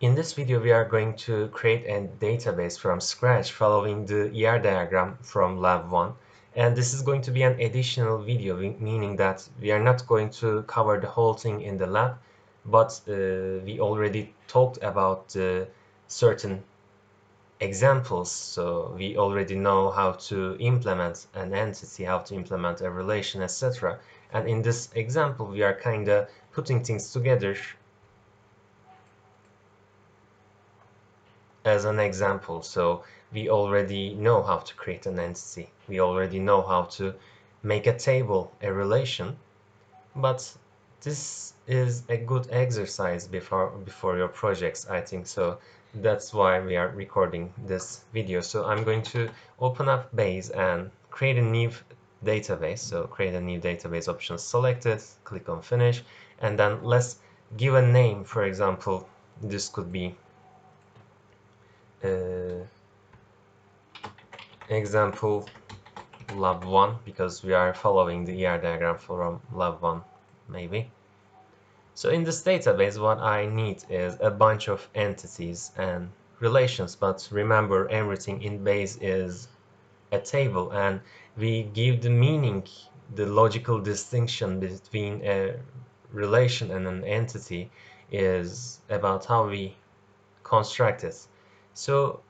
In this video, we are going to create a database from scratch following the ER diagram from Lab 1. And this is going to be an additional video, meaning that we are not going to cover the whole thing in the lab, but we already talked about certain examples, so we already know how to implement an entity, how to implement a relation, etc. And in this example, we are kind of putting things together as an example. So we already know how to create an entity. We already know how to make a table, a relation. But this is a good exercise before your projects, I think. So that's why we are recording this video. So I'm going to open up Base and create a new database. So create a new database option selected, click on Finish, and then let's give a name. For example, this could be uh, example lab 1, because we are following the ER diagram from lab 1 maybe. So in this database, what I need is a bunch of entities and relations, but remember, everything in Base is a table, and we give the meaning, the logical distinction between a relation and an entity is about how we construct it. So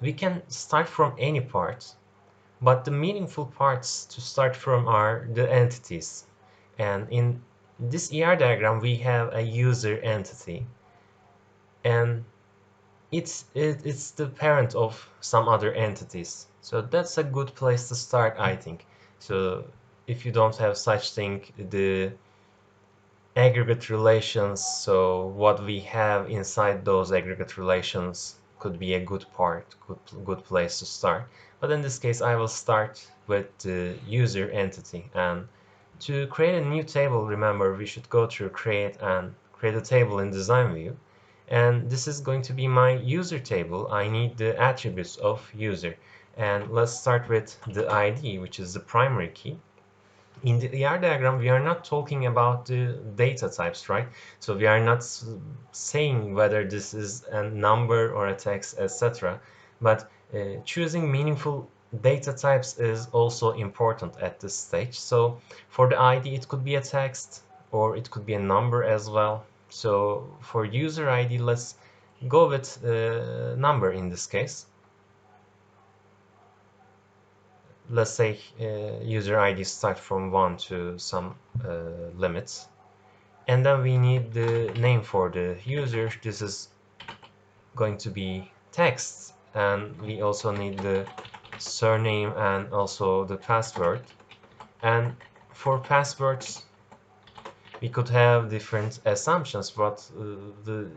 we can start from any part, but the meaningful parts to start from are the entities. And in this ER diagram, we have a user entity, and it's the parent of some other entities. So that's a good place to start, I think. So if you don't have such thing, the aggregate relations, so what we have inside those aggregate relations could be a good place to start. But in this case, I will start with the user entity. And to create a new table, remember, we should go through create and create a table in design view. And this is going to be my user table. I need the attributes of user. And let's start with the ID, which is the primary key. In the ER diagram, we are not talking about the data types, right? So we are not saying whether this is a number or a text, etc. But choosing meaningful data types is also important at this stage. So for the ID, it could be a text or it could be a number as well. So for user ID, let's go with number in this case. Let's say user ID start from 1 to some limits, and then we need the name for the user. This is going to be text, and we also need the surname and also the password. And for passwords, we could have different assumptions, but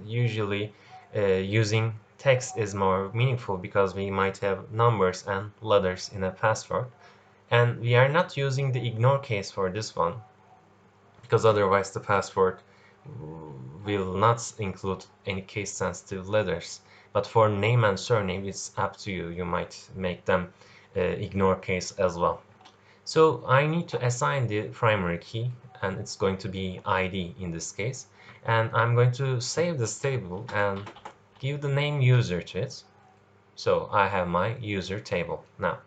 usually using text is more meaningful because we might have numbers and letters in a password. And we are not using the ignore case for this one, because otherwise the password will not include any case sensitive letters. But for name and surname, it's up to you. You might make them ignore case as well. So I need to assign the primary key, and it's going to be ID in this case. And I'm going to save this table and give the name user to it. So I have my user table. Now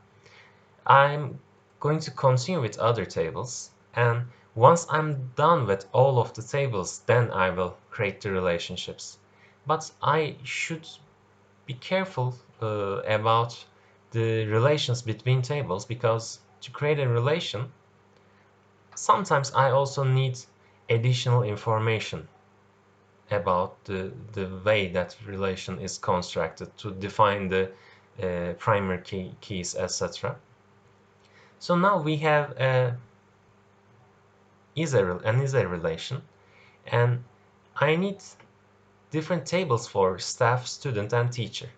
I'm going to continue with other tables, and once I'm done with all of the tables, then I will create the relationships. But I should be careful about the relations between tables, because to create a relation, sometimes I also need additional information about the way that relation is constructed to define the primary keys, etc. So now we have an is a relation, and I need different tables for staff, student, and teacher.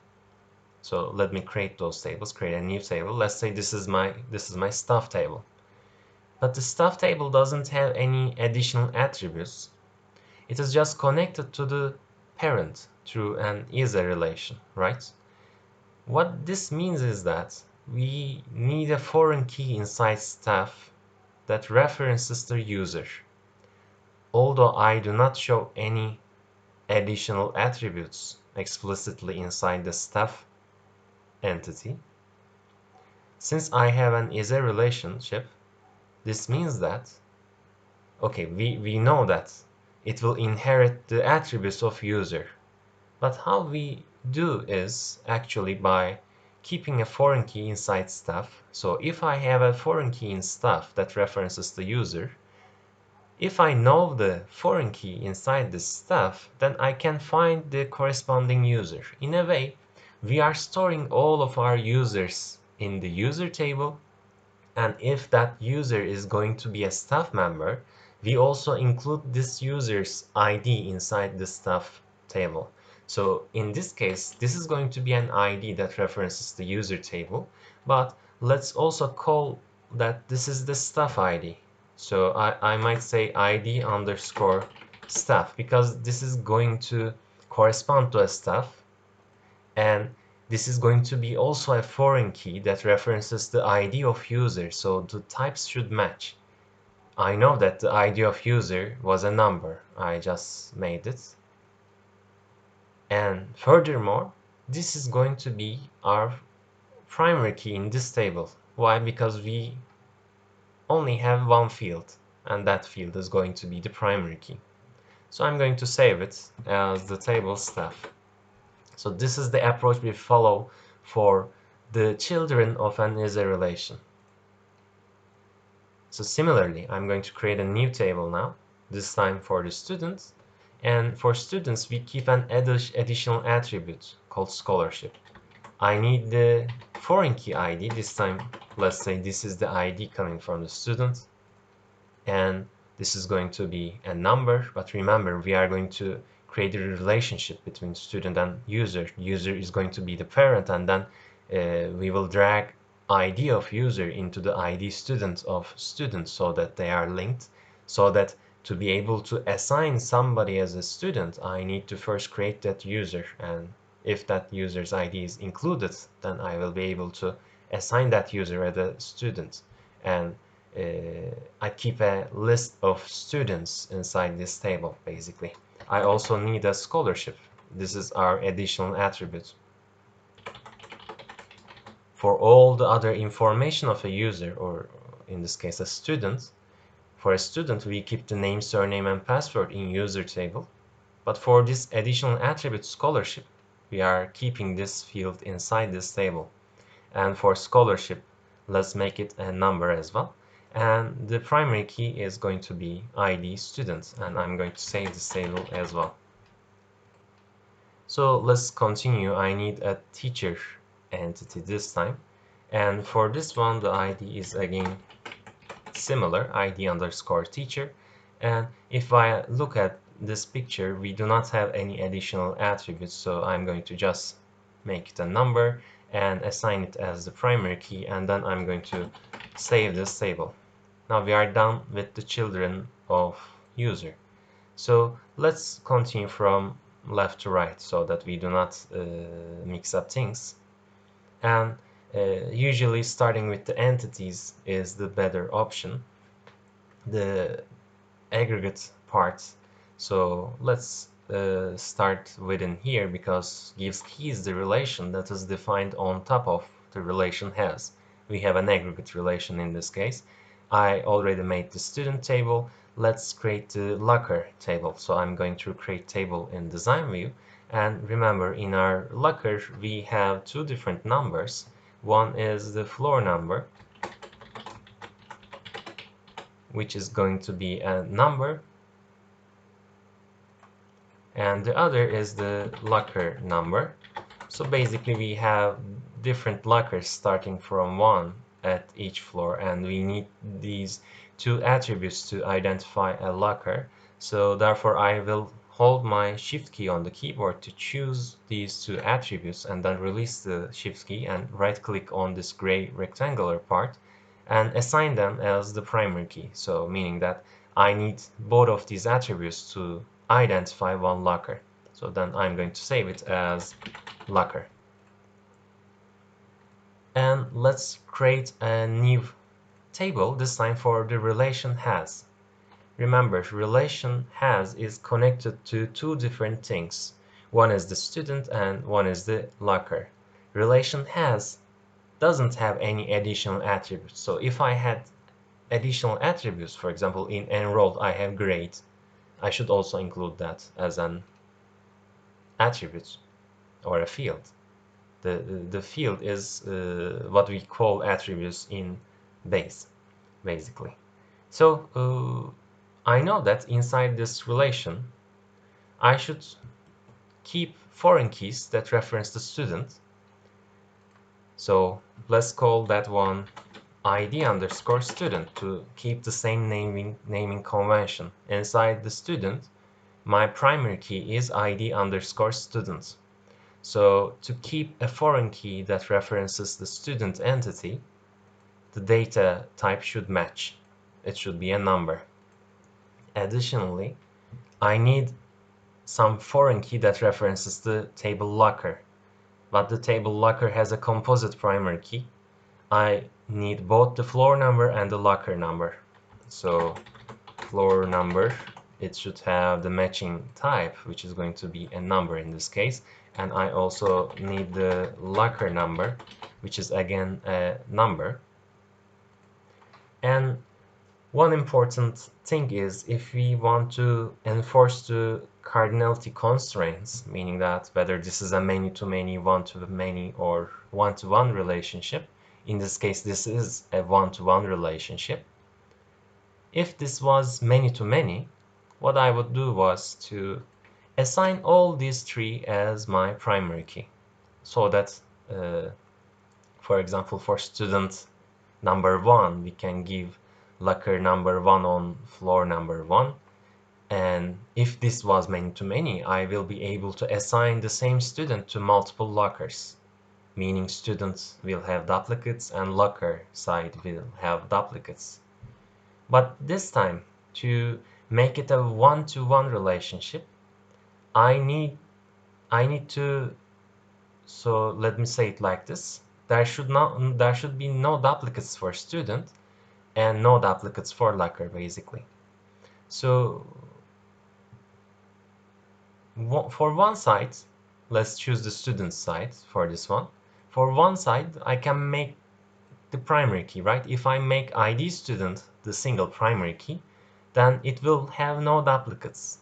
So let me create those tables, create a new table. Let's say this is my staff table. But the staff table doesn't have any additional attributes. It is just connected to the parent through an is a relation, right? What this means is that we need a foreign key inside staff that references the user, although I do not show any additional attributes explicitly inside the staff entity. Since I have an is-a relationship, this means that, okay, we know that it will inherit the attributes of user. But how we do is actually by keeping a foreign key inside staff. So if I have a foreign key in staff that references the user, if I know the foreign key inside this staff, then I can find the corresponding user. In a way, we are storing all of our users in the user table, and if that user is going to be a staff member, we also include this user's ID inside the staff table. So in this case, this is going to be an ID that references the user table, but let's also call that this is the staff ID. So I might say ID underscore staff, because this is going to correspond to a staff, and this is going to be also a foreign key that references the ID of user, so the types should match. I know that the ID of user was a number, I just made it. And furthermore, this is going to be our primary key in this table. Why? Because we only have one field, and that field is going to be the primary key. So I'm going to save it as the table staff. So this is the approach we follow for the children of an is-a relation. So similarly, I'm going to create a new table now, this time for the students. And for students, we keep an additional attribute called scholarship. I need the foreign key ID. This time, let's say this is the ID coming from the student. And this is going to be a number. But remember, we are going to create a relationship between student and user. User is going to be the parent, and then we will drag ID of user into the ID student of student so that they are linked, so that to be able to assign somebody as a student, I need to first create that user, and if that user's ID is included, then I will be able to assign that user as a student. And I keep a list of students inside this table, basically. I also need a scholarship. This is our additional attribute. For all the other information of a user, or in this case a student, for a student we keep the name, surname, and password in user table. But for this additional attribute scholarship, we are keeping this field inside this table. And for scholarship, let's make it a number as well. And the primary key is going to be ID student, and I'm going to save this table as well. So let's continue. I need a teacher entity this time, and for this one the ID is again similar, ID underscore teacher. And if I look at this picture, we do not have any additional attributes, so I'm going to just make it a number and assign it as the primary key, and then I'm going to save this table. Now we are done with the children of user. So let's continue from left to right so that we do not mix up things. And usually starting with the entities is the better option, the aggregate part. So let's start within here, because gives keys the relation that is defined on top of the relation has. We have an aggregate relation in this case. I already made the student table. Let's create the locker table. So I'm going to create table in design view. And remember, in our locker we have two different numbers. One is the floor number, which is going to be a number, and the other is the locker number. So basically we have different lockers starting from 1 at each floor, and we need these two attributes to identify a locker. So therefore I will hold my shift key on the keyboard to choose these two attributes, and then release the shift key and right click on this gray rectangular part and assign them as the primary key. So meaning that I need both of these attributes to identify one locker. So then I'm going to save it as locker. And let's create a new table, this time for the relation has. remember, relation has is connected to two different things. One is the student and one is the locker. Relation has doesn't have any additional attributes. So if I had additional attributes, for example, in enrolled I have grade, I should also include that as an attribute or a field. The field is what we call attributes in base, basically. So I know that inside this relation, I should keep foreign keys that reference the student. So let's call that one ID underscore student to keep the same naming convention. Inside the student, my primary key is ID underscore student. So to keep a foreign key that references the student entity, the data type should match. It should be a number. Additionally, I need some foreign key that references the table locker, but the table locker has a composite primary key. I need both the floor number and the locker number. So floor number, it should have the matching type, which is going to be a number in this case. And I also need the locker number, which is again a number. And one important thing is if we want to enforce the cardinality constraints, meaning that whether this is a many-to-many, one-to-many, or one-to-one relationship, in this case this is a one-to-one relationship. If this was many-to-many, what I would do was to assign all these three as my primary key, so that, for example, for student number 1, we can give locker number 1 on floor number 1. And if this was many-to-many, I will be able to assign the same student to multiple lockers, meaning students will have duplicates and locker side will have duplicates. But this time, to make it a one-to-one relationship, I need to, so let me say it like this. There should be no duplicates for student and no duplicates for locker, basically. So for one side, let's choose the student side for this one. For one side, I can make the primary key, right? If I make ID student the single primary key, then it will have no duplicates.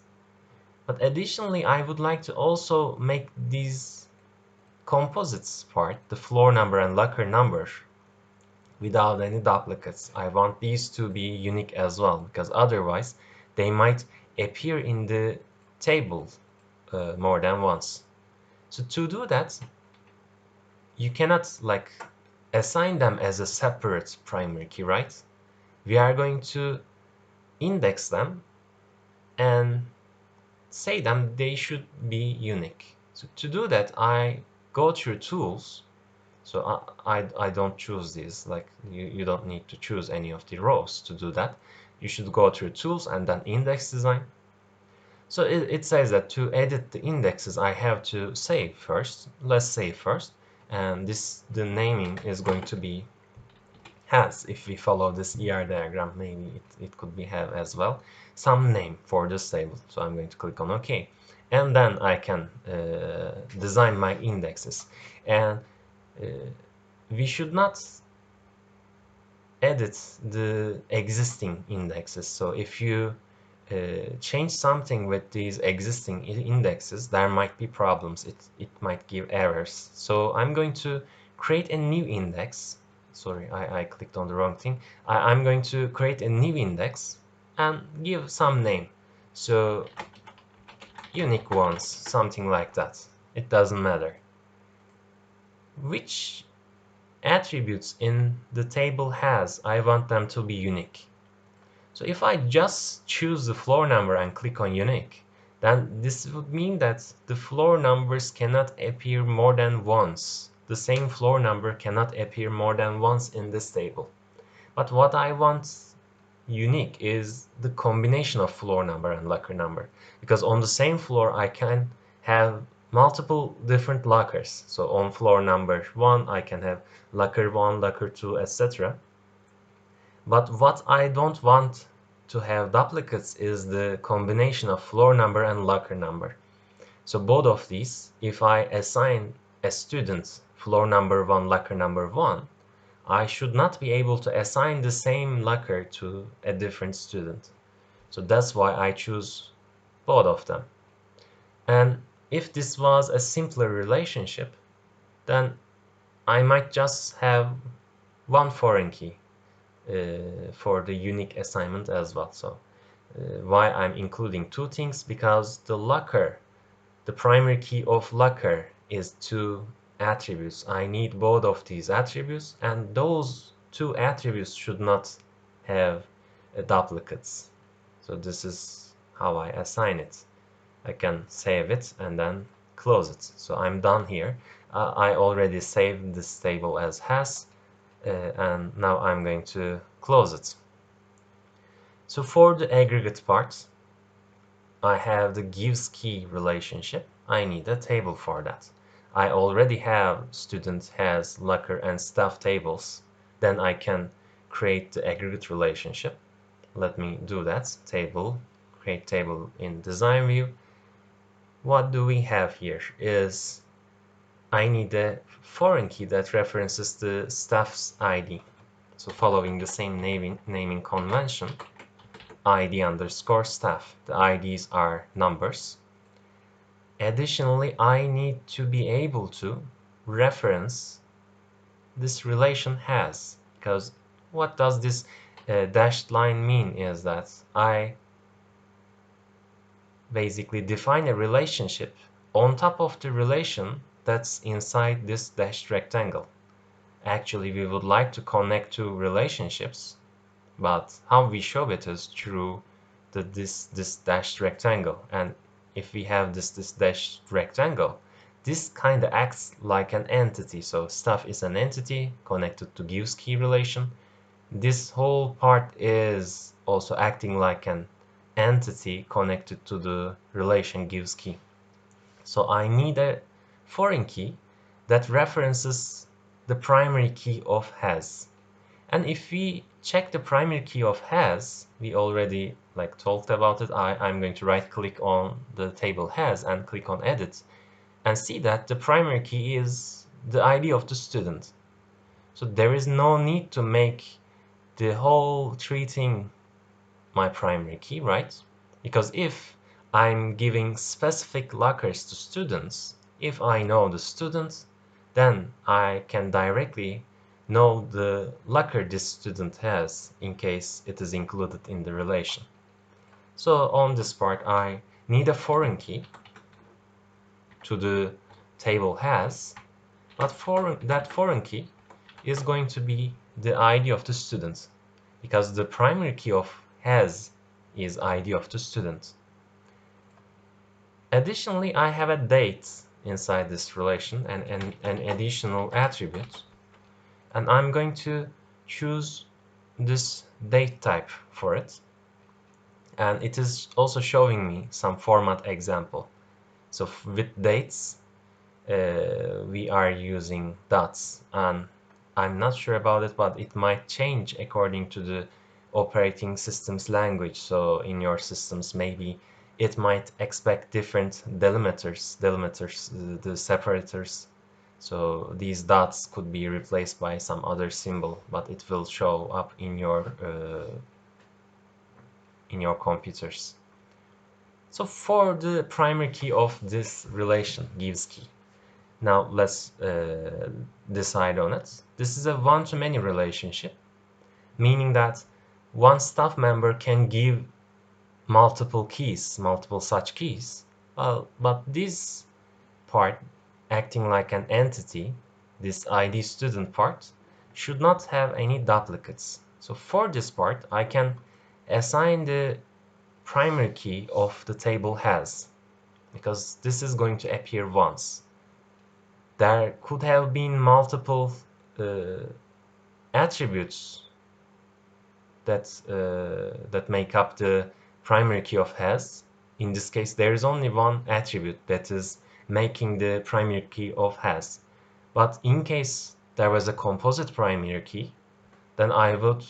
But additionally, I would like to also make these composites part, the floor number and locker number, without any duplicates. I want these to be unique as well, because otherwise they might appear in the table more than once. So to do that, you cannot like assign them as a separate primary key, right? We are going to index them and say them they should be unique. So to do that, I go through tools. So I don't choose these, like you don't need to choose any of the rows to do that. You should go through tools and then index design. So it says that to edit the indexes, I have to save first. Let's save first. And the naming is going to be has. If we follow this ER diagram, maybe it could be have as well. Some name for this table. So I'm going to click on OK. And then I can design my indexes. And we should not edit the existing indexes. So if you change something with these existing indexes, there might be problems. It might give errors. So I'm going to create a new index. Sorry, I clicked on the wrong thing. I'm going to create a new index and give some name. So unique ones, something like that. It doesn't matter. Which attributes in the table has, I want them to be unique. So if I just choose the floor number and click on unique, then this would mean that the floor numbers cannot appear more than once. The same floor number cannot appear more than once in this table. But what I want unique is the combination of floor number and locker number, because on the same floor I can have multiple different lockers. So on floor number 1 I can have locker 1, locker 2, etc. But what I don't want to have duplicates is the combination of floor number and locker number. So both of these, if I assign a student floor number 1, locker number 1, I should not be able to assign the same locker to a different student. So that's why I choose both of them. And if this was a simpler relationship, then I might just have one foreign key for the unique assignment as well. So why I'm including two things, because the primary key of locker is two attributes. I need both of these attributes, and those two attributes should not have duplicates. So this is how I assign it. I can save it and then close it. So I'm done here. I already saved this table as has, and now I'm going to close it. So for the aggregate part, I have the gives key relationship. I need a table for that. I already have student has locker and staff tables. Then I can create the aggregate relationship. Let me do that. Table, create table in design view. What do we have here is I need a foreign key that references the staff's ID. So following the same naming convention, ID underscore staff. The IDs are numbers. Additionally, I need to be able to reference this relation has, because what does this dashed line mean is that I basically define a relationship on top of the relation that's inside this dashed rectangle. Actually, we would like to connect two relationships, but how we show it is through this dashed rectangle. And if we have this dashed rectangle, this kind of acts like an entity. So stuff is an entity connected to gives key relation. This whole part is also acting like an entity connected to the relation gives key. So I need a foreign key that references the primary key of has. And if we check the primary key of has, we already talked about it. I'm going to right click on the table has and click on edit and see that the primary key is the ID of the student. So there is no need to make the whole treating my primary key, right? Because if I'm giving specific lockers to students, if I know the student, then I can directly know the locker this student has in case it is included in the relation. So on this part, I need a foreign key to the table has, but that foreign key is going to be the ID of the student, because the primary key of has is ID of the student. Additionally, I have a date inside this relation and an additional attribute, and I'm going to choose this date type for it, and it is also showing me some format example. So with dates, we are using dots, and I'm not sure about it, but it might change according to the operating system's language. So in your systems, maybe it might expect different delimiters, the separators. So these dots could be replaced by some other symbol, but it will show up in your computers. So for the primary key of this relation, gives key. Now let's decide on it. This is a one-to-many relationship, meaning that one staff member can give multiple keys, multiple such keys. But this part, acting like an entity, this ID student part, should not have any duplicates. So for this part, I can assign the primary key of the table has, because this is going to appear once. There could have been multiple attributes that make up the primary key of has. In this case, there is only one attribute that is making the primary key of has. But in case there was a composite primary key, then I would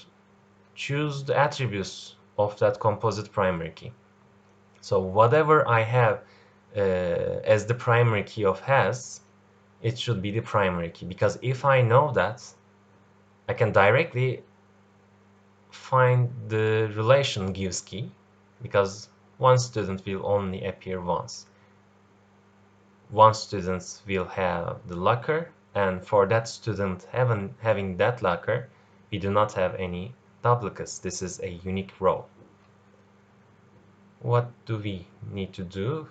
choose the attributes of that composite primary key. So whatever I have as the primary key of has, it should be the primary key, because if I know that, I can directly find the relation gives key, because one student will only appear once. One student will have the locker, and for that student having that locker, we do not have any duplicates. This is a unique row. What do we need to do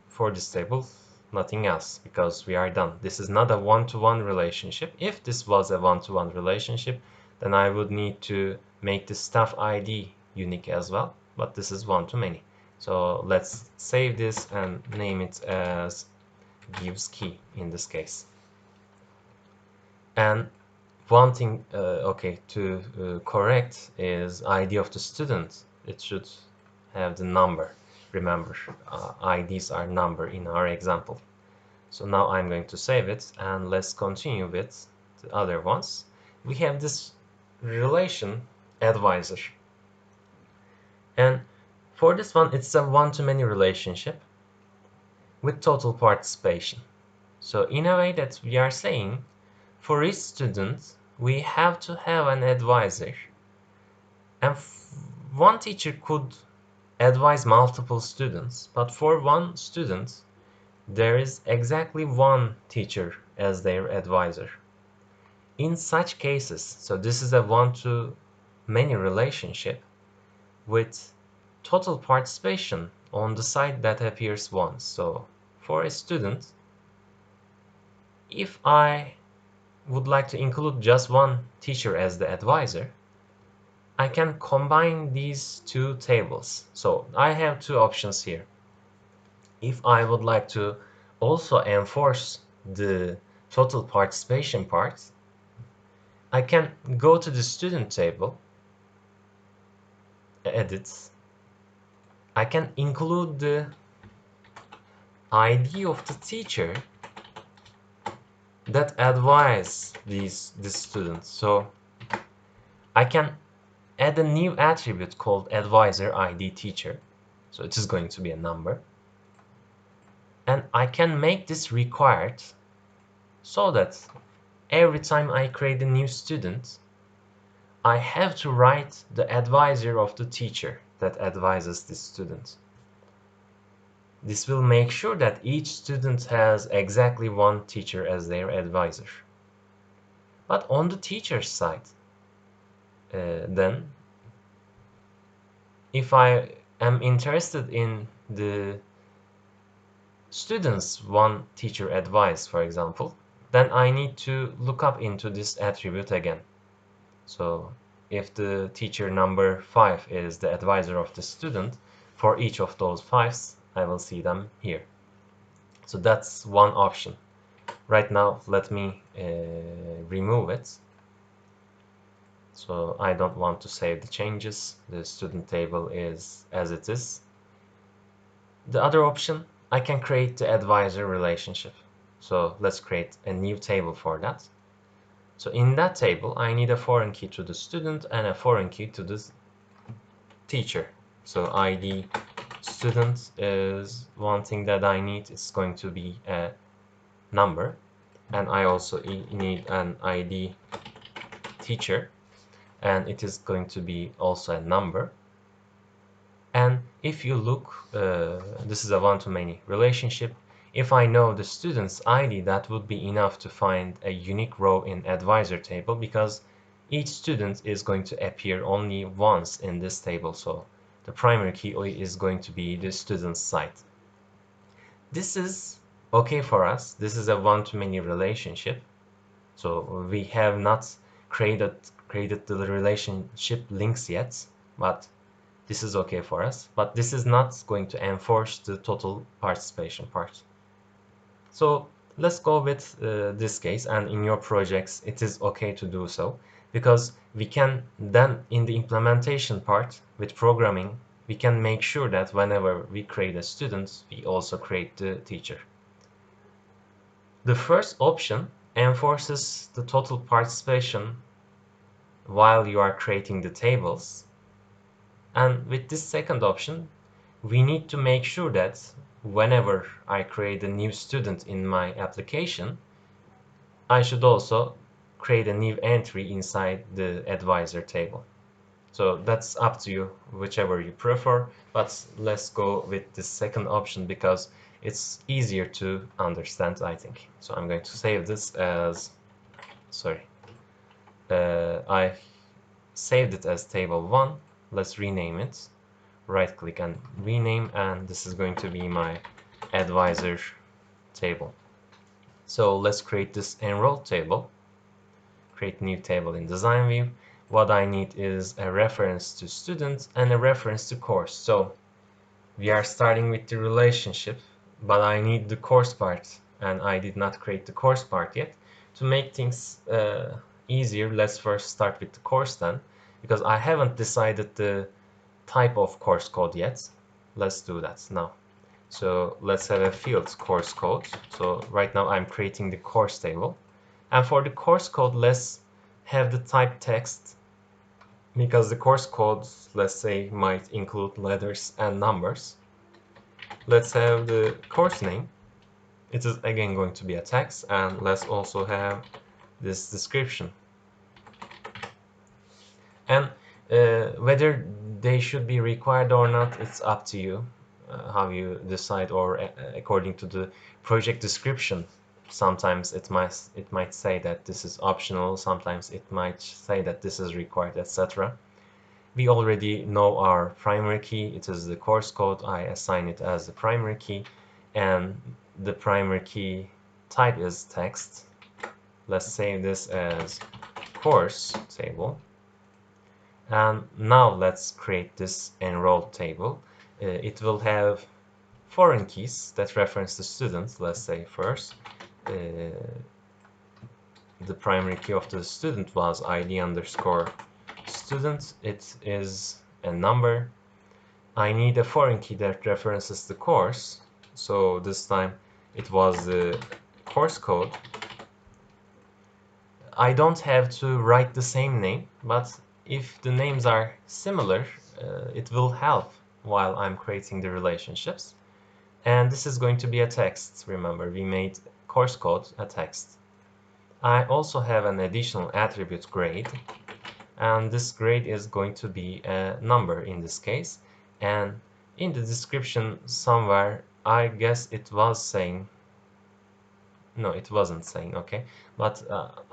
for this table? Nothing else, because we are done. This is not a one-to-one relationship. If this was a one-to-one relationship, then I would need to make the staff ID unique as well, but this is one-to-many. So let's save this and name it as gives key in this case. And one thing to correct is ID of the student. It should have the number. Remember, IDs are number in our example. So now I'm going to save it, and let's continue with the other ones. We have this relation advisor, and for this one it's a one-to-many relationship with total participation. So in a way that we are saying, for each student we have to have an advisor, and one teacher could advise multiple students, but for one student there is exactly one teacher as their advisor. In such cases, so this is a one-to-many relationship with total participation on the side that appears once. So for a student, if I would like to include just one teacher as the advisor, I can combine these two tables. So I have two options here. If I would like to also enforce the total participation part, I can go to the student table, edit. I can include the ID of the teacher that advise this student. So I can add a new attribute called advisor ID teacher. So it is going to be a number. And I can make this required so that every time I create a new student, I have to write the advisor of the teacher that advises this student. This will make sure that each student has exactly one teacher as their advisor. But on the teacher's side, then, if I am interested in the student's one teacher advice, for example, then I need to look up into this attribute again. So if the teacher number 5 is the advisor of the student, for each of those 5s, I will see them here. So that's one option. Right now, let me remove it. So I don't want to save the changes. The student table is as it is. The other option, I can create the advisor relationship. So let's create a new table for that. So in that table, I need a foreign key to the student and a foreign key to the teacher. So ID student is one thing that I need. It's going to be a number. And I also need an ID teacher, and it is going to be also a number. And if you look, this is a one-to-many relationship. If I know the student's ID, that would be enough to find a unique row in advisor table, because each student is going to appear only once in this table. So the primary key is going to be the student's side. This is okay for us. This is a one-to-many relationship. So we have not created the relationship links yet, but this is okay for us. But this is not going to enforce the total participation part. So let's go with this case, and in your projects it is okay to do so, because we can then, in the implementation part with programming, we can make sure that whenever we create a student, we also create the teacher. The first option enforces the total participation while you are creating the tables. And with this second option, we need to make sure that whenever I create a new student in my application, I should also create a new entry inside the advisor table. So that's up to you, whichever you prefer, but let's go with the second option because it's easier to understand, I think. So I'm going to save this as, sorry, I saved it as table 1. Let's rename it. Right click and rename, and this is going to be my advisor table. So let's create this enrolled table. Create new table in design view. What I need is a reference to student and a reference to course. So we are starting with the relationship, but I need the course part, and I did not create the course part yet. To make things easier, let's first start with the course then, because I haven't decided the type of course code yet. Let's do that now. So let's have a field course code. So right now I'm creating the course table. And for the course code, let's have the type text, because the course code, let's say, might include letters and numbers. Let's have the course name. It is again going to be a text, and let's also have this description. And whether they should be required or not, it's up to you how you decide, or according to the project description. Sometimes it might say that this is optional, sometimes it might say that this is required, etc. We already know our primary key. It is the course code. I assign it as the primary key, and the primary key type is text. Let's save this as course table. And now let's create this enrolled table. It will have foreign keys that reference the student. Let's say first, the primary key of the student was ID underscore student. It is a number. I need a foreign key that references the course. So this time it was the course code. I don't have to write the same name, but if the names are similar, it will help while I'm creating the relationships. And this is going to be a text. Remember, we made course code a text. I also have an additional attribute grade, and this grade is going to be a number in this case. And in the description somewhere, I guess it was saying, no, it wasn't saying, okay, but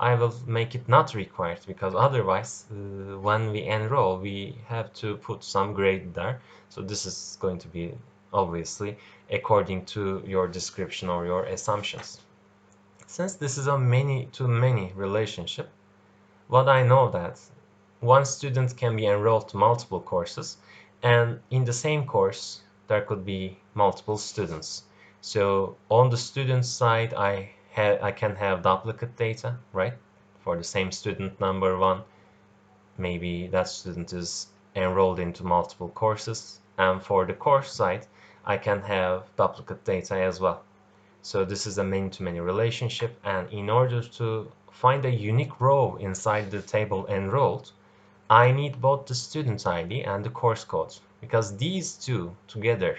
I will make it not required, because otherwise when we enroll we have to put some grade there. So this is going to be obviously according to your description or your assumptions. Since this is a many-to-many relationship, what I know that one student can be enrolled to multiple courses, and in the same course there could be multiple students. So on the student side, I can have duplicate data, right? For the same student number 1, maybe that student is enrolled into multiple courses, and for the course side, I can have duplicate data as well. So this is a many-to-many relationship, and in order to find a unique row inside the table enrolled, I need both the student ID and the course code, because these two together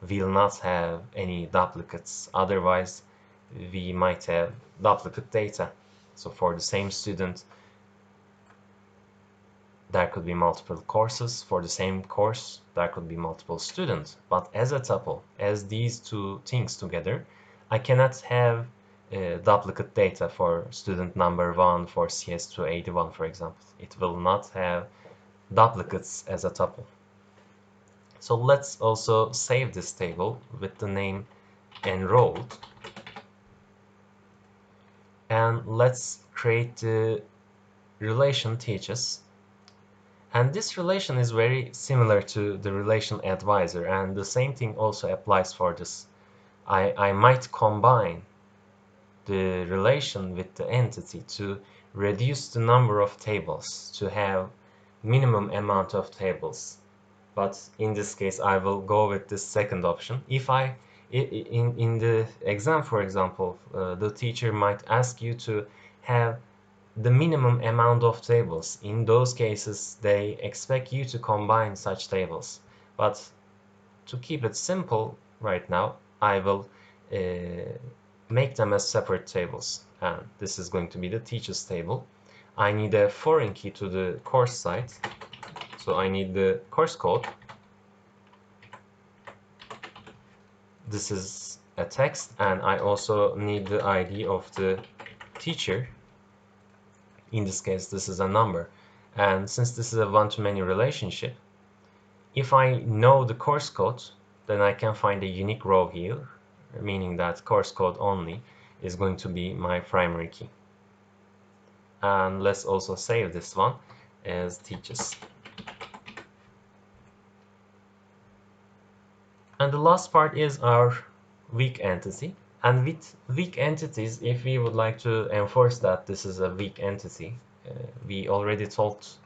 will not have any duplicates. Otherwise, we might have duplicate data. So for the same student, there could be multiple courses. For the same course, there could be multiple students. But as a tuple, as these two things together, I cannot have duplicate data for student number 1 for CS281, for example. It will not have duplicates as a tuple. So let's also save this table with the name enrolled. And let's create the relation teaches. And this relation is very similar to the relation advisor, and the same thing also applies for this. I might combine the relation with the entity to reduce the number of tables, to have minimum amount of tables. But in this case, I will go with this second option. If in the exam, for example, the teacher might ask you to have the minimum amount of tables. In those cases, they expect you to combine such tables. But to keep it simple right now, I will make them as separate tables. And this is going to be the teachers table. I need a foreign key to the course site. So I need the course code. This is a text, and I also need the ID of the teacher. In this case, this is a number. And since this is a one-to-many relationship, if I know the course code, then I can find a unique row here, meaning that course code only is going to be my primary key. And let's also save this one as teachers. And the last part is our weak entity. And with weak entities, if we would like to enforce that this is a weak entity, we already talked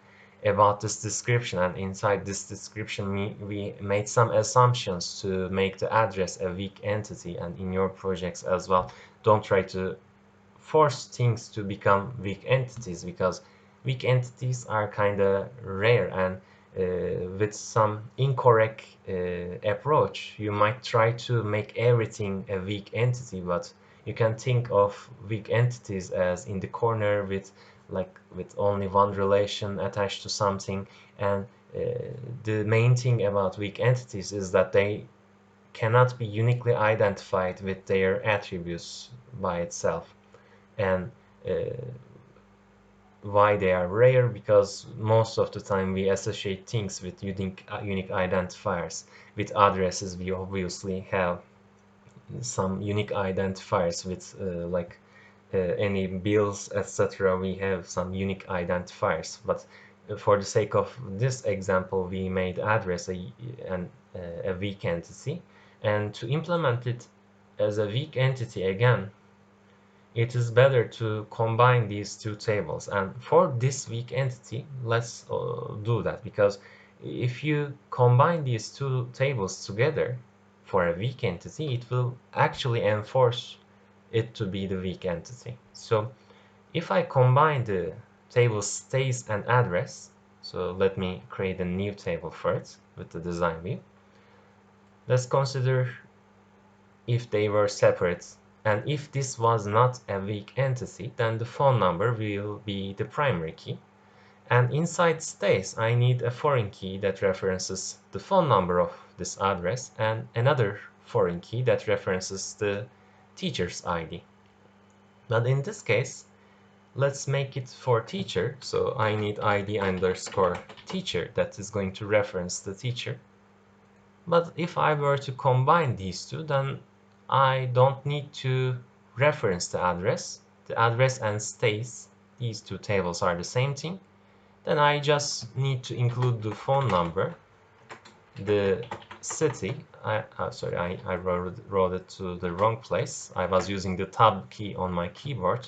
about this description, and inside this description we made some assumptions to make the address a weak entity. And in your projects as well, don't try to force things to become weak entities, because weak entities are kind of rare, and with some incorrect approach you might try to make everything a weak entity. But you can think of weak entities as in the corner with only one relation attached to something. And the main thing about weak entities is that they cannot be uniquely identified with their attributes by itself. And why they are rare? Because most of the time we associate things with unique identifiers. With addresses, we obviously have some unique identifiers. With any bills, etc., we have some unique identifiers. But for the sake of this example, we made address a weak entity. And to implement it as a weak entity again, it is better to combine these two tables. And for this weak entity, let's do that, because if you combine these two tables together for a weak entity, it will actually enforce it to be the weak entity. So if I combine the tables stays and address, so let me create a new table first with the design view. Let's consider if they were separate. And if this was not a weak entity, then the phone number will be the primary key. And inside stays, I need a foreign key that references the phone number of this address, and another foreign key that references the teacher's ID. But in this case, let's make it for teacher. So I need ID underscore teacher that is going to reference the teacher. But if I were to combine these two, then I don't need to reference the address. The address and stays, these two tables are the same thing. Then I just need to include the phone number, the city. Sorry, I wrote it to the wrong place. I was using the tab key on my keyboard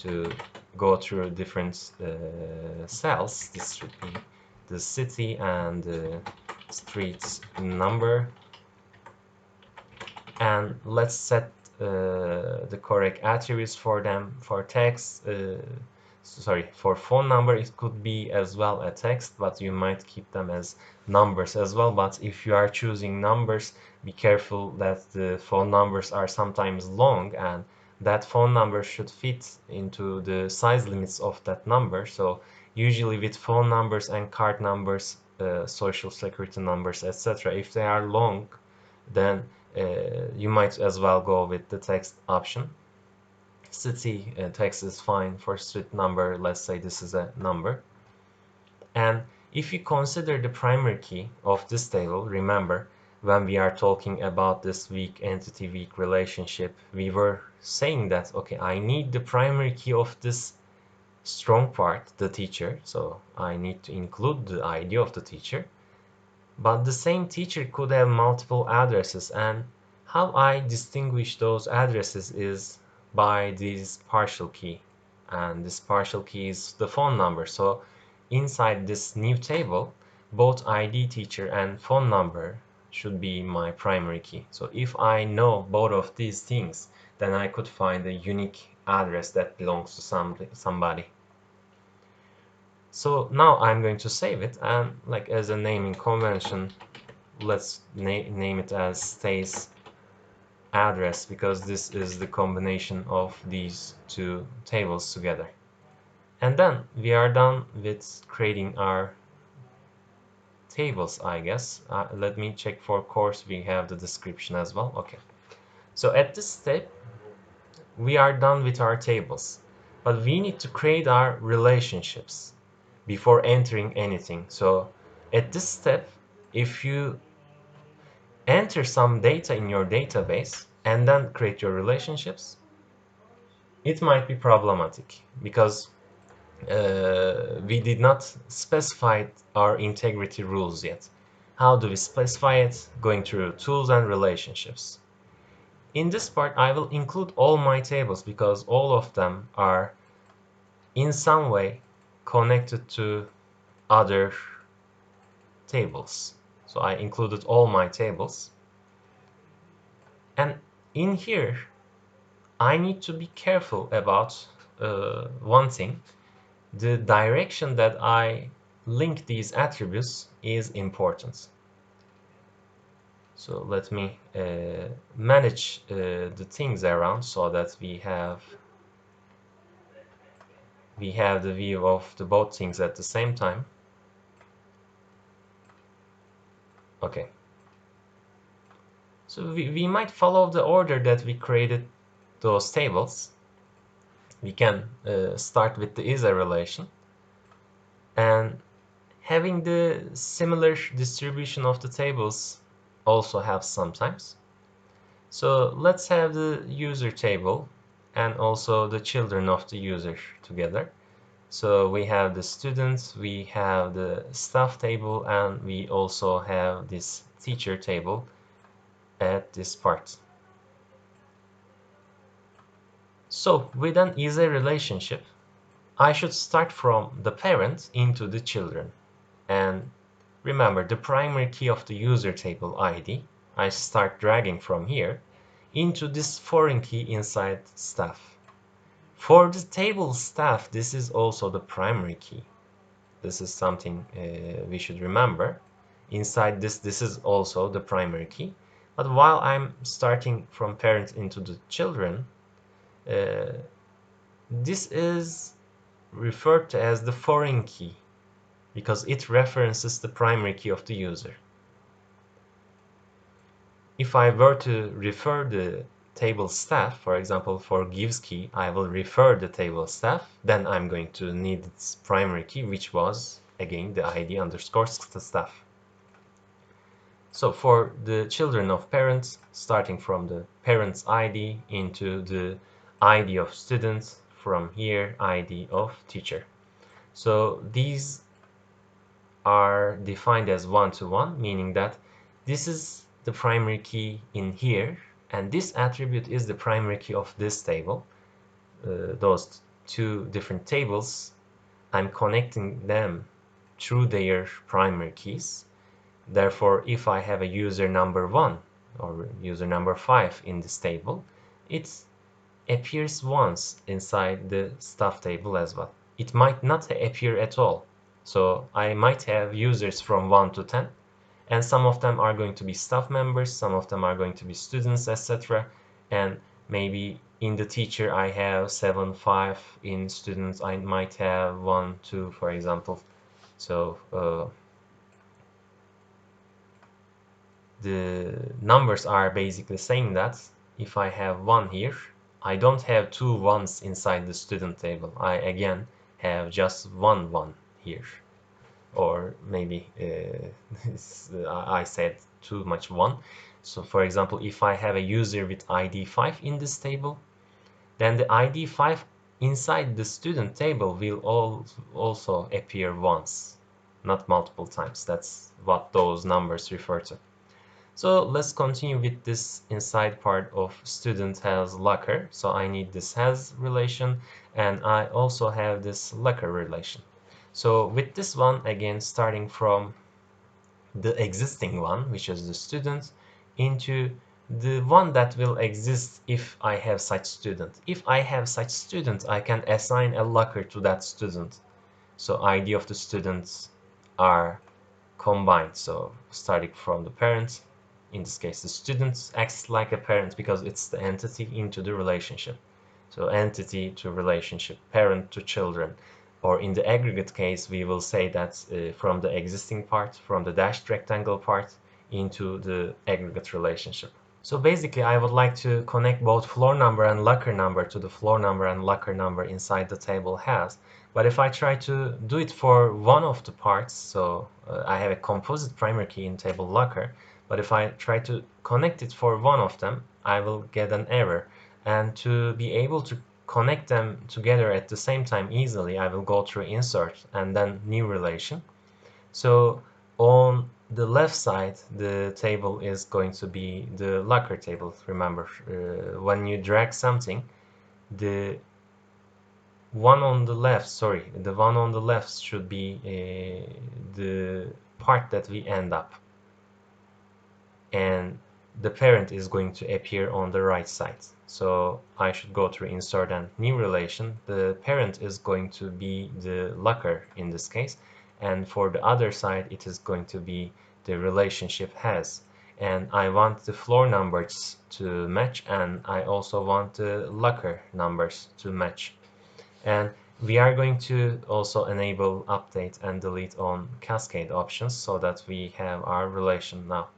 to go through different cells. This should be the city and the street number. And let's set the correct attributes for them. For text, for phone number, it could be as well a text, but you might keep them as numbers as well. But if you are choosing numbers, be careful that the phone numbers are sometimes long, and that phone number should fit into the size limits of that number. So usually with phone numbers and card numbers, social security numbers, etc., if they are long, then you might as well go with the text option. City text is fine. For street number, let's say this is a number. And if you consider the primary key of this table, remember when we are talking about this weak entity weak relationship, we were saying that, okay, I need the primary key of this strong part, the teacher, so I need to include the ID of the teacher. But the same teacher could have multiple addresses, and how I distinguish those addresses is by this partial key. And this partial key is the phone number. So inside this new table, both ID teacher and phone number should be my primary key. So if I know both of these things, then I could find a unique address that belongs to somebody. So now I'm going to save it, and like as a naming convention, let's name it as stays address, because this is the combination of these two tables together. And then we are done with creating our tables, I guess. Let me check for course we have the description as well. Okay, so at this step we are done with our tables, but we need to create our relationships before entering anything. So at this step, if you enter some data in your database and then create your relationships, it might be problematic because we did not specify our integrity rules yet. How do we specify it? Going through tools and relationships. In this part, I will include all my tables because all of them are in some way connected to other tables. So I included all my tables. And in here, I need to be careful about one thing. The direction that I link these attributes is important. So let me manage the things around so that we have the view of the both things at the same time. Okay. So we might follow the order that we created those tables. We can start with the is-a relation, and having the similar distribution of the tables also helps sometimes. So let's have the user table and also the children of the user together. So we have the students, we have the staff table, and we also have this teacher table at this part. So with an easy relationship, I should start from the parent into the children. And remember, the primary key of the user table ID, I start dragging from here into this foreign key inside staff. For the table staff, this is also the primary key. This is something we should remember. Inside this is also the primary key. But while I'm starting from parent into the children, this is referred to as the foreign key because it references the primary key of the user. If I were to refer the table staff, for example, for gives key, I will refer the table staff, then I'm going to need its primary key, which was, again, the ID underscore staff. So for the children of parents, starting from the parent's ID into the ID of students, from here, ID of teacher. So these are defined as one-to-one, meaning that this is the primary key in here, and this attribute is the primary key of this table. Those two different tables, I'm connecting them through their primary keys. Therefore, if I have a user number 1 or user number 5 in this table, it appears once inside the staff table as well. It might not appear at all. So I might have users from 1 to 10, and some of them are going to be staff members, some of them are going to be students, etc. And maybe in the teacher I have 7, 5. In students I might have 1, 2, for example. So the numbers are basically saying that if I have 1 here, I don't have 2 ones inside the student table. I again have just 1 here. Or maybe I said too much 1. So for example, if I have a user with ID 5 in this table, then the ID 5 inside the student table will also appear once, not multiple times. That's what those numbers refer to. So let's continue with this inside part of student has locker. So I need this has relation, and I also have this locker relation. So with this one, again, starting from the existing one, which is the student, into the one that will exist if I have such student. If I have such student, I can assign a locker to that student. So ID of the students are combined. So starting from the parent, in this case the student acts like a parent because it's the entity into the relationship. So entity to relationship, parent to children. Or in the aggregate case, we will say that from the existing part, from the dashed rectangle part into the aggregate relationship. So basically, I would like to connect both floor number and locker number to the floor number and locker number inside the table has. But if I try to do it for one of the parts, so I have a composite primary key in table locker, but if I try to connect it for one of them, I will get an error. And to be able to connect them together at the same time easily, I will go through insert and then new relation. So on the left side, the table is going to be the locker table. Remember, when you drag something, the one on the left, sorry, the one on the left should be the part that we end up. And the parent is going to appear on the right side. So I should go through insert and new relation. The parent is going to be the locker in this case. And for the other side, it is going to be the relationship has. And I want the floor numbers to match, and I also want the locker numbers to match. And we are going to also enable update and delete on cascade options so that we have our relation now.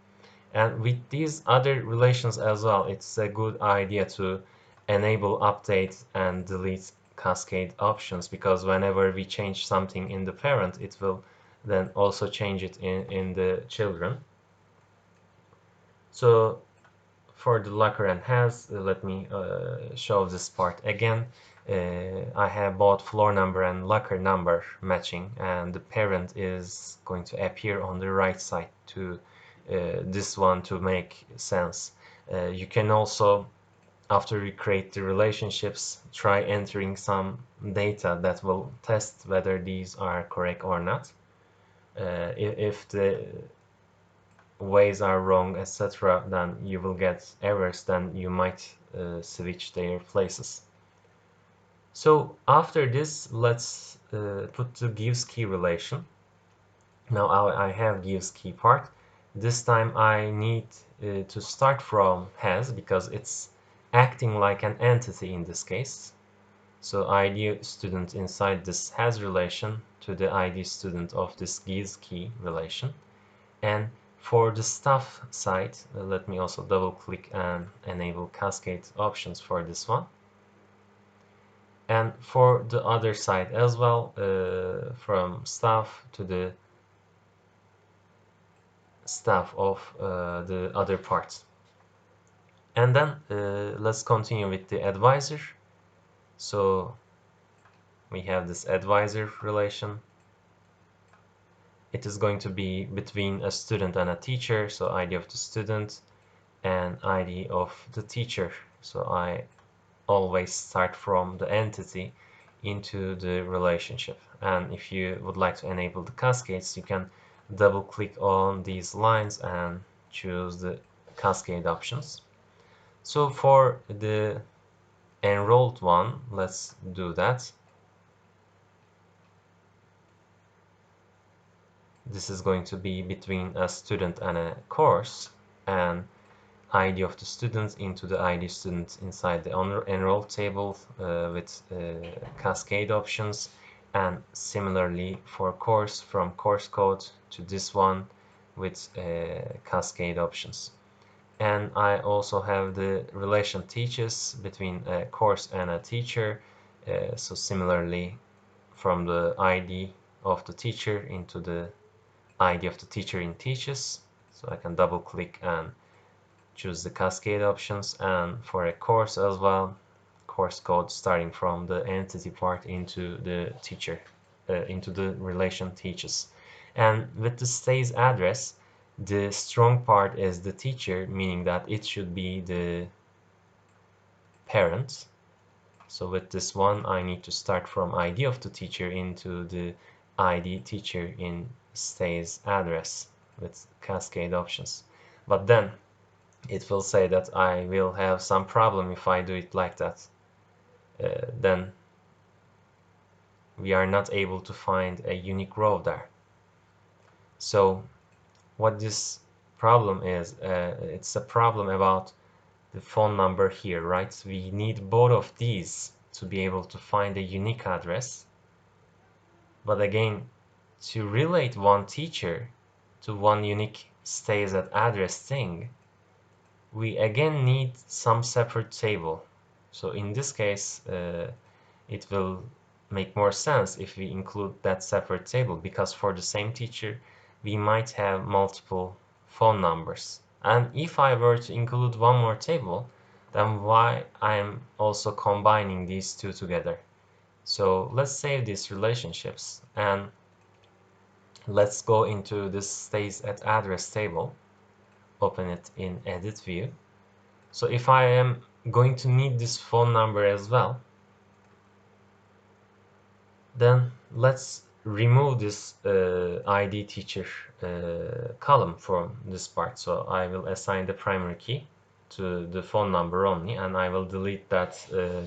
And with these other relations as well, it's a good idea to enable update and delete cascade options, because whenever we change something in the parent, it will then also change it in the children. So for the locker and has, let me show this part again. I have both floor number and locker number matching, and the parent is going to appear on the right side to this one to make sense. You can also, after you create the relationships, try entering some data that will test whether these are correct or not. If the ways are wrong, etc., then you will get errors, then you might switch their places. So after this, let's put the gives key relation. Now I have gives key part. This time I need to start from has, because it's acting like an entity in this case. So ID student inside this has relation to the ID student of this gives key relation. And for the stuff side, let me also double click and enable cascade options for this one. And for the other side as well, from stuff to the stuff of the other parts. And then let's continue with the advisor. So we have this advisor relation. It is going to be between a student and a teacher, so ID of the student and ID of the teacher. So I always start from the entity into the relationship. And if you would like to enable the cascades, you can double click on these lines and choose the cascade options. So for the enrolled one, let's do that. This is going to be between a student and a course, and ID of the student into the ID student inside the enrolled table with cascade options, and similarly for course, from course code to this one with cascade options. And I also have the relation teaches between a course and a teacher, so similarly from the ID of the teacher into the ID of the teacher in teaches. So I can double click and choose the cascade options, and for a course as well, course code starting from the entity part into the teacher, into the relation teaches. And with the stays address, the strong part is the teacher, meaning that it should be the parent. So with this one, I need to start from ID of the teacher into the ID teacher in stays address with cascade options. But then it will say that I will have some problem if I do it like that. Then we are not able to find a unique row there. So what this problem is, it's a problem about the phone number here, right? We need both of these to be able to find a unique address. But again, to relate one teacher to one unique stays at address thing, we again need some separate table. So in this case, it will make more sense if we include that separate table, because for the same teacher, we might have multiple phone numbers. And if I were to include one more table, then why I'm also combining these two together? So let's save these relationships and let's go into this stays at address table, open it in edit view. So if I am going to need this phone number as well, then let's remove this ID teacher column from this part. So I will assign the primary key to the phone number only, and I will delete that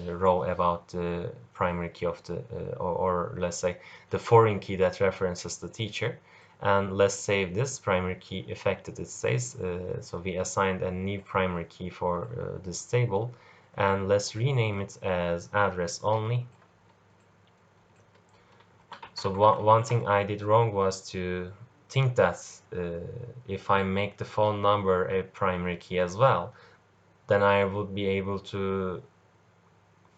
row about the primary key of the, or let's say the foreign key that references the teacher. And let's save this primary key affected, it says. So we assigned a new primary key for this table, and let's rename it as address only. So one thing I did wrong was to think that if I make the phone number a primary key as well, then I would be able to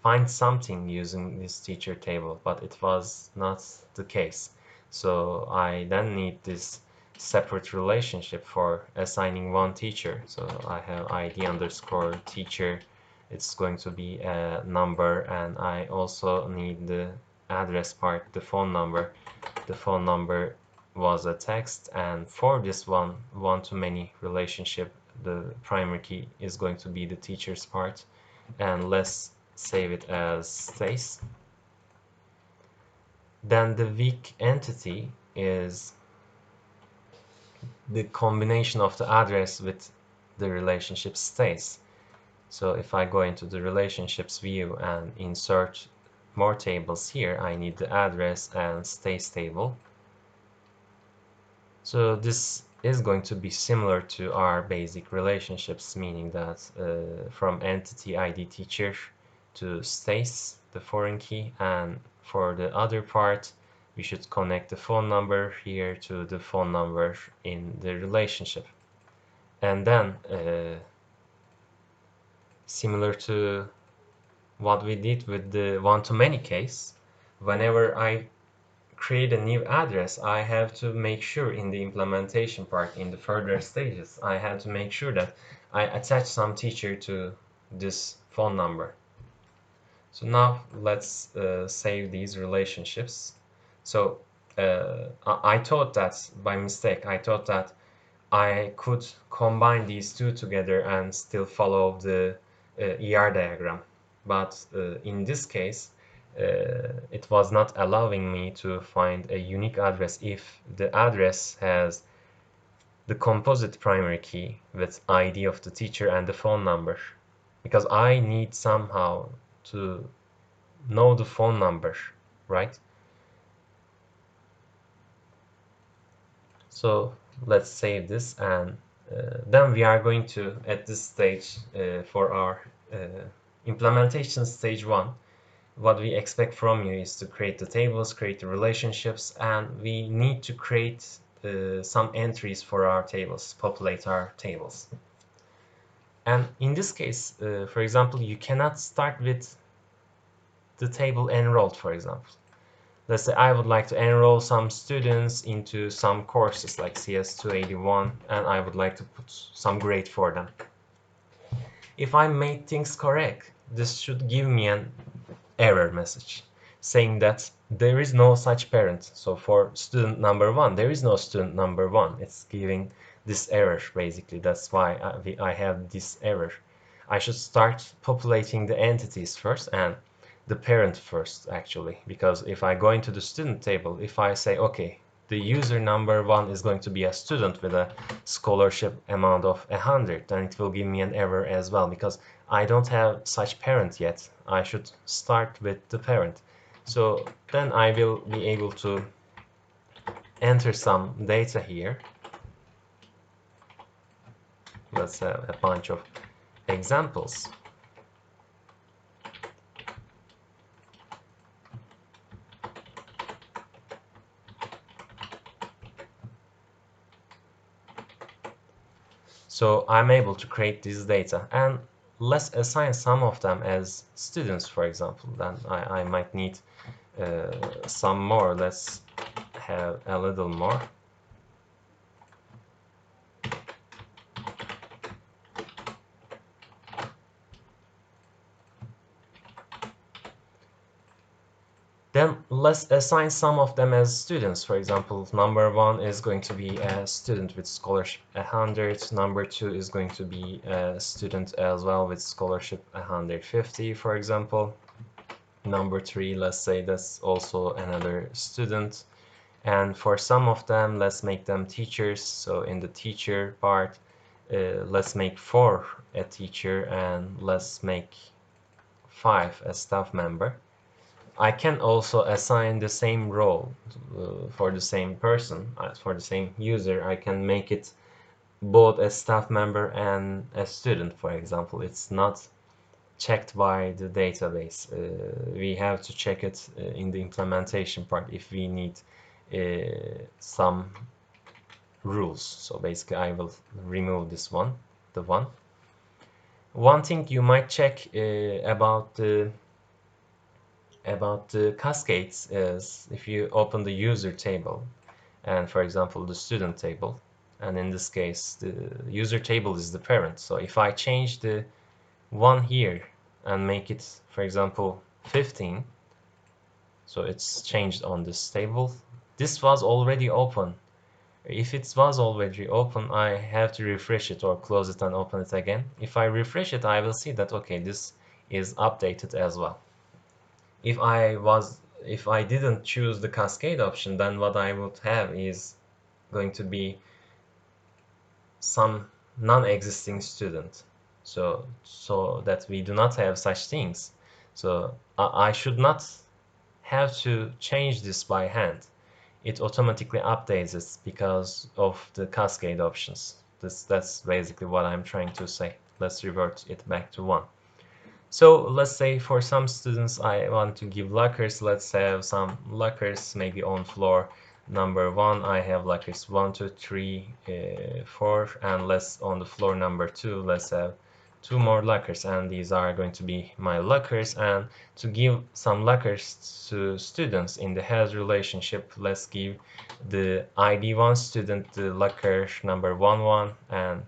find something using this teacher table, but it was not the case. So I then need this separate relationship for assigning one teacher. So I have ID underscore teacher. It's going to be a number, and I also need the address part, the phone number. The phone number was a text, and for this one-to-many relationship, the primary key is going to be the teacher's part. And let's save it as stays. Then the weak entity is the combination of the address with the relationship stays. So if I go into the relationships view and insert more tables here, I need the address and stays table. So this is going to be similar to our basic relationships, meaning that from entity ID teacher to stays, the foreign key, and for the other part, we should connect the phone number here to the phone number in the relationship. And then, similar to what we did with the one-to-many case, whenever I create a new address, I have to make sure in the implementation part, in the further stages, I have to make sure that I attach some teacher to this phone number. So now let's save these relationships. So I thought that by mistake, I thought that I could combine these two together and still follow the ER diagram. But in this case, it was not allowing me to find a unique address if the address has the composite primary key with ID of the teacher and the phone number, because I need somehow to know the phone number, right? So let's save this, and then we are going to, at this stage, for our implementation stage 1, what we expect from you is to create the tables, create the relationships, and we need to create some entries for our tables, populate our tables. And in this case, for example, you cannot start with the table enrolled, for example. Let's say I would like to enroll some students into some courses like CS281, and I would like to put some grade for them. If I made things correct, this should give me an error message saying that there is no such parent. So for student number 1, there is no student number 1. It's giving this error, basically. That's why I have this error. I should start populating the entities first and the parent first, actually, because if I go into the student table, if I say, okay, the user number 1 is going to be a student with a scholarship amount of 100, then it will give me an error as well, because I don't have such parent yet. I should start with the parent. So then I will be able to enter some data here. Let's have a bunch of examples. So I'm able to create this data, and let's assign some of them as students, for example. Then I might need some more. Let's have a little more. Then let's assign some of them as students. For example, number 1 is going to be a student with scholarship 100. Number 2 is going to be a student as well with scholarship 150, for example. Number 3, let's say that's also another student. And for some of them, let's make them teachers. So in the teacher part, let's make 4 a teacher, and let's make 5 a staff member. I can also assign the same role for the same person, for the same user. I can make it both a staff member and a student, for example. It's not checked by the database. We have to check it in the implementation part if we need some rules. So basically I will remove this one, the one. One thing you might check about the cascades is if you open the user table and, for example, the student table, and in this case the user table is the parent. So if I change the one here and make it, for example, 15, so it's changed on this table. This was already open. If it was already open, I have to refresh it or close it and open it again. If I refresh it, I will see that okay, this is updated as well. If I didn't choose the cascade option, then what I would have is going to be some non-existing student. So that we do not have such things. So I should not have to change this by hand. It automatically updates it because of the cascade options. That's basically what I'm trying to say. Let's revert it back to 1. So let's say for some students I want to give lockers. Let's have some lockers maybe on floor number 1. I have lockers 1, 2, 3, 4, and let's on the floor number 2 let's have 2 more lockers, and these are going to be my lockers. And to give some lockers to students in the has relationship, let's give the ID1 student the locker number 11, and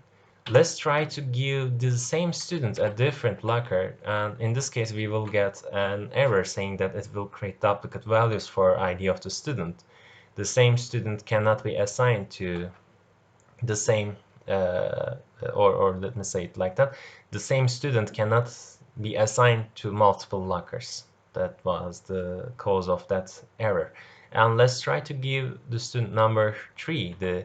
let's try to give the same student a different locker, and in this case we will get an error saying that it will create duplicate values for ID of the student. The same student cannot be assigned to the same, or let me say it like that, the same student cannot be assigned to multiple lockers. That was the cause of that error. And let's try to give the student number 3 the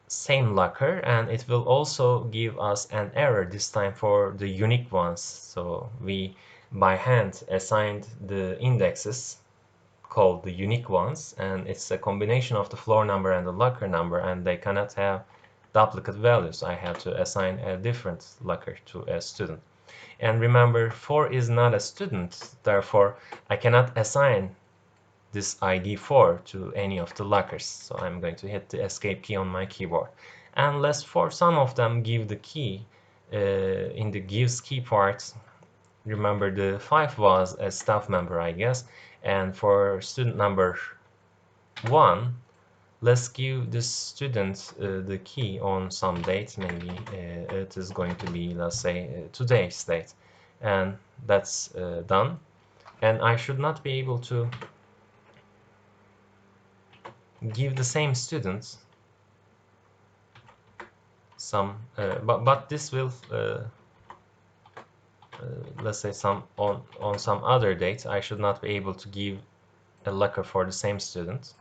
same locker, and it will also give us an error this time for the unique ones. So we by hand assigned the indexes called the unique ones, and it's a combination of the floor number and the locker number, and they cannot have duplicate values. I have to assign a different locker to a student. And remember, 4 is not a student, therefore I cannot assign this ID4 to any of the lockers. So I'm going to hit the escape key on my keyboard. And let's for some of them give the key in the gives key part. Remember the 5 was a staff member, I guess. And for student number 1, let's give the student the key on some date. Maybe it is going to be, let's say, today's date. And that's done. And I should not be able to give the same students some, but this will let's say some on some other date I should not be able to give a locker for the same student.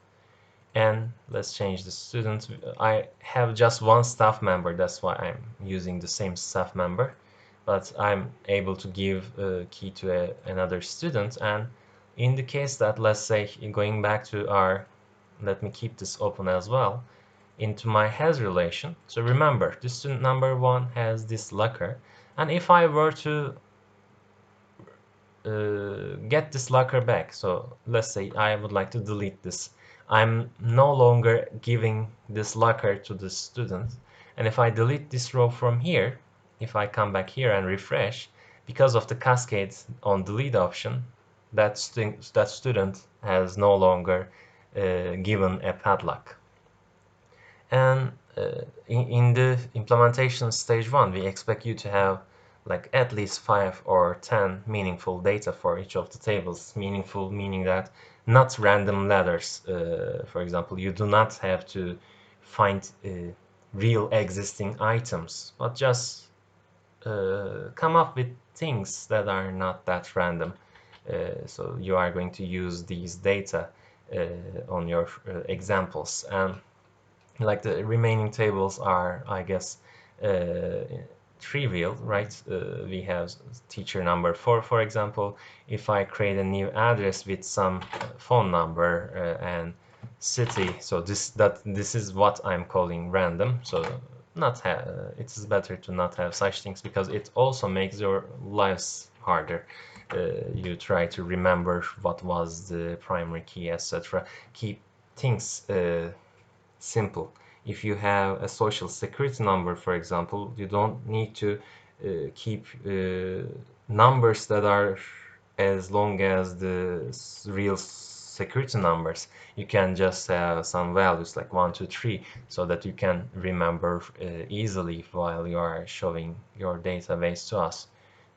And let's change the student. I have just one staff member, that's why I'm using the same staff member, but I'm able to give a key to another student. And In the case that, let's say, going back to our, let me keep this open as well, into my has relation. So remember, this student number 1 has this locker, and if I were to get this locker back, so let's say I would like to delete this, I'm no longer giving this locker to the student, and if I delete this row from here, if I come back here and refresh, because of the cascade on delete option, that student has no longer given a padlock. And in the implementation stage 1, we expect you to have like at least 5 or 10 meaningful data for each of the tables. Meaningful meaning that not random ladders. For example, you do not have to find real existing items, but just come up with things that are not that random. So you are going to use these data on your examples. And like the remaining tables are, I guess, trivial, right? We have teacher number 4, for example. If I create a new address with some phone number and city, so this is what I'm calling random. So not it is better to not have such things, because it also makes your lives harder. You try to remember what was the primary key, etc. Keep things simple. If you have a social security number, for example, you don't need to keep numbers that are as long as the real security numbers. You can just have some values like 1, 2, 3, so that you can remember easily while you are showing your database to us.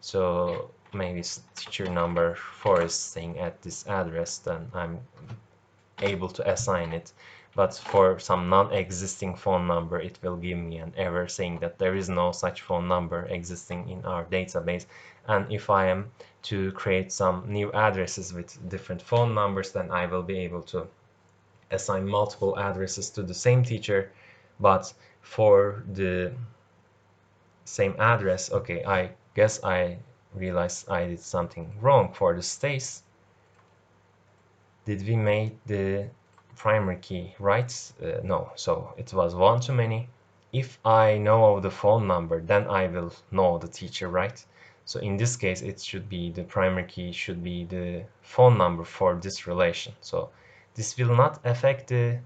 So maybe teacher number 4 is staying at this address, then I'm able to assign it. But for some non-existing phone number, it will give me an error saying that there is no such phone number existing in our database. And if I am to create some new addresses with different phone numbers, then I will be able to assign multiple addresses to the same teacher. But for the same address, okay, I guess I realized I did something wrong for the space. Did we make the primary key right? No, so it was one too many. If I know the phone number, then I will know the teacher, right? So in this case, it should be the primary key should be the phone number for this relation. So this will not affect the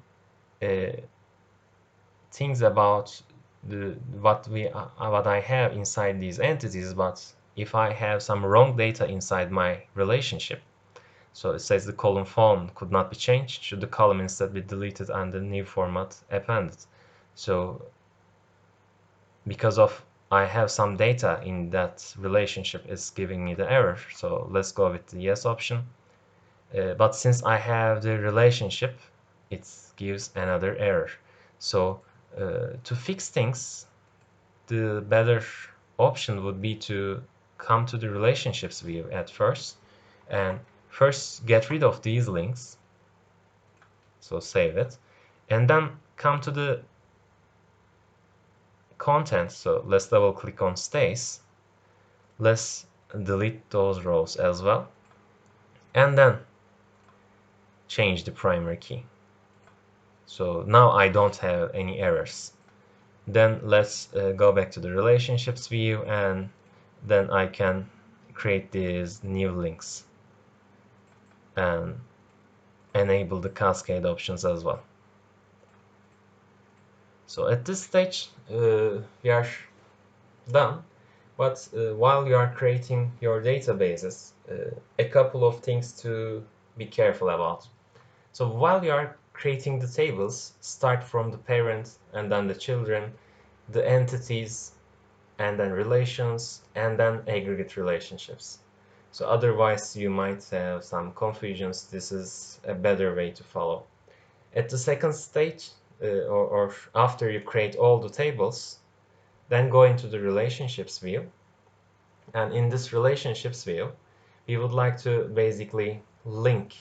things about the what I have inside these entities, but if I have some wrong data inside my relationship, so it says the column phone could not be changed, should the column instead be deleted and the new format appended. So because of I have some data in that relationship, is giving me the error. So let's go with the yes option. But since I have the relationship, it gives another error. So to fix things, the better option would be to come to the relationships view at first, and first get rid of these links, so save it, and then come to the content. So let's double click on stays, let's delete those rows as well, and then change the primary key. So now I don't have any errors. Then let's go back to the relationships view, and then I can create these new links and enable the cascade options as well. So at this stage we are done, but while you are creating your databases, a couple of things to be careful about. So while you are creating the tables, start from the parent and then the children, the entities, and then relations, and then aggregate relationships. So otherwise you might have some confusions. This is a better way to follow. At the second stage, or after you create all the tables, then go into the relationships view. And in this relationships view, we would like to basically link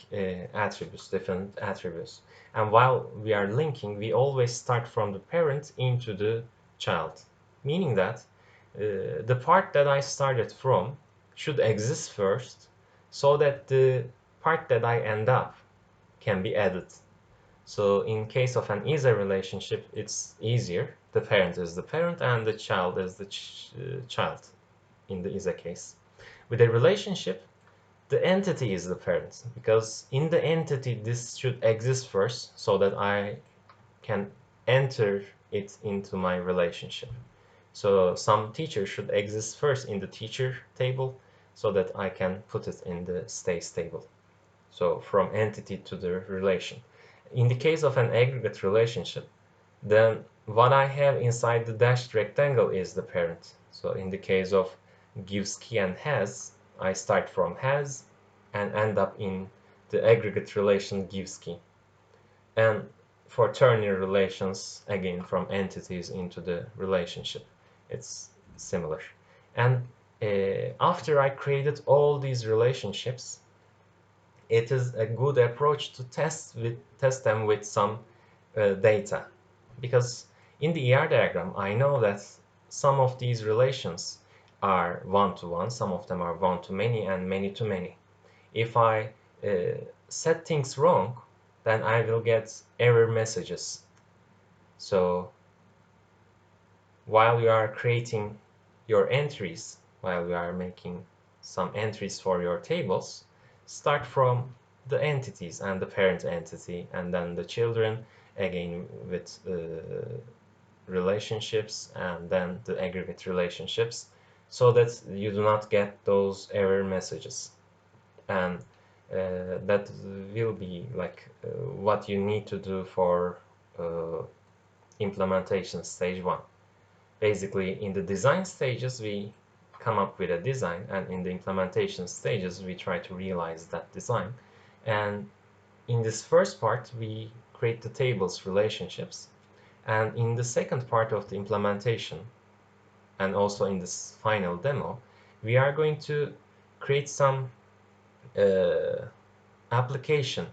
attributes, different attributes. And while we are linking, we always start from the parent into the child, meaning that the part that I started from should exist first, so that the part that I end up can be added. So in case of an ISA relationship, it's easier. The parent is the parent and the child is the child in the ISA case. With a relationship, the entity is the parent, because in the entity this should exist first so that I can enter it into my relationship. So some teacher should exist first in the teacher table so that I can put it in the stays table. So from entity to the relation. In the case of an aggregate relationship, then what I have inside the dashed rectangle is the parent. So in the case of gives key and has, I start from has and end up in the aggregate relation gives key. And for ternary relations, again from entities into the relationship, it's similar. And after I created all these relationships, it is a good approach to test them with some data, because in the ER diagram I know that some of these relations are one-to-one, some of them are one-to-many, and many-to-many. If I set things wrong, then I will get error messages. So while you are creating your entries, while you are making some entries for your tables, start from the entities and the parent entity, and then the children, again with relationships, and then the aggregate relationships, so that you do not get those error messages. And that will be like what you need to do for implementation stage 1. Basically, in the design stages, we come up with a design, and in the implementation stages, we try to realize that design. And in this first part, we create the tables relationships. And in the second part of the implementation, and also in this final demo, we are going to create some application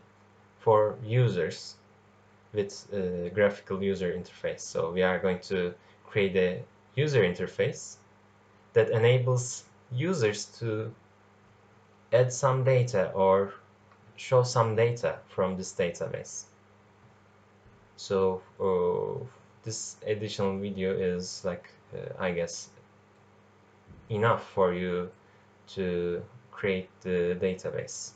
for users with graphical user interface. So we are going to create a user interface that enables users to add some data or show some data from this database. So this additional video is like I guess enough for you to create the database.